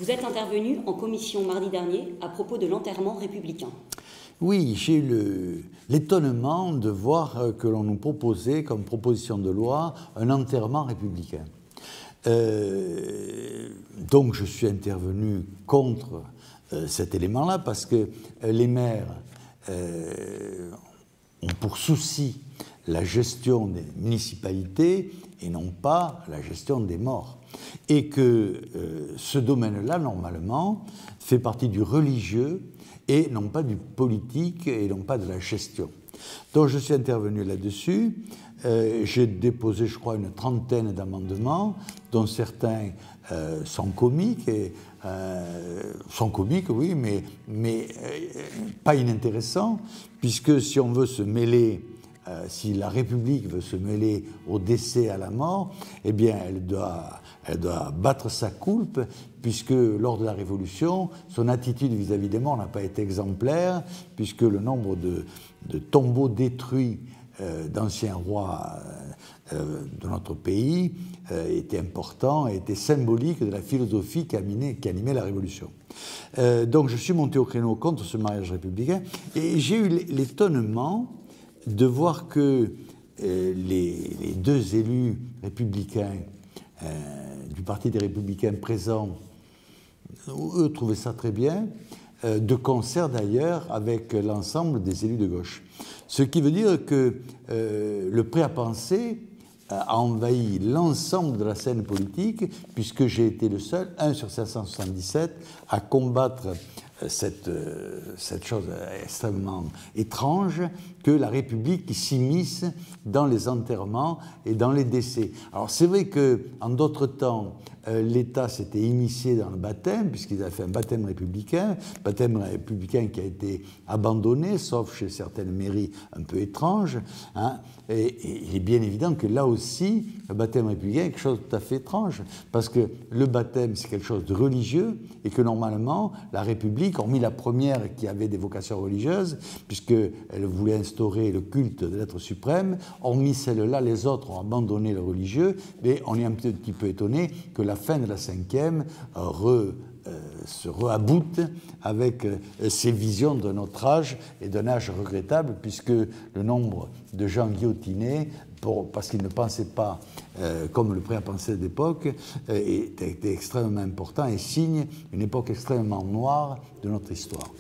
Vous êtes intervenu en commission mardi dernier à propos de l'enterrement républicain. Oui, j'ai eu l'étonnement de voir que l'on nous proposait comme proposition de loi un enterrement républicain. Donc je suis intervenu contre cet élément-là parce que les maires ont pour souci la gestion des municipalités et non pas la gestion des morts. Et que ce domaine-là, normalement, fait partie du religieux et non pas du politique et non pas de la gestion. Donc je suis intervenu là-dessus. J'ai déposé, je crois, une trentaine d'amendements, dont certains sont comiques, oui, mais pas inintéressants, puisque si on veut se mêler, si la République veut se mêler au décès, à la mort, eh bien elle doit battre sa coulpe, puisque lors de la Révolution, son attitude vis-à-vis des morts n'a pas été exemplaire, puisque le nombre de tombeaux détruits d'anciens rois de notre pays était important et était symbolique de la philosophie qui animait la Révolution. Donc je suis monté au créneau contre ce mariage républicain et j'ai eu l'étonnement de voir que les deux élus républicains du Parti des Républicains présents, eux trouvaient ça très bien, de concert d'ailleurs avec l'ensemble des élus de gauche. Ce qui veut dire que le prêt à penser a envahi l'ensemble de la scène politique, puisque j'ai été le seul, 1 sur 577, à combattre cette chose extrêmement étrange que la République s'immisce dans les enterrements et dans les décès. Alors c'est vrai qu'en d'autres temps, l'État s'était immiscé dans le baptême, puisqu'ils avaient fait un baptême républicain qui a été abandonné, sauf chez certaines mairies un peu étranges. Hein, et il est bien évident que là aussi, le baptême républicain est quelque chose de tout à fait étrange, parce que le baptême, c'est quelque chose de religieux, et que normalement, la République, hormis la première qui avait des vocations religieuses, puisqu'elle voulait instaurer le culte de l'être suprême, hormis celle-là, les autres ont abandonné le religieux, mais on est un petit peu étonné que la fin de la cinquième se rehaboute avec ces visions de notre âge et d'un âge regrettable, puisque le nombre de gens guillotinés, parce qu'ils ne pensaient pas comme le prêt à penser d'époque, était extrêmement important et signe une époque extrêmement noire de notre histoire.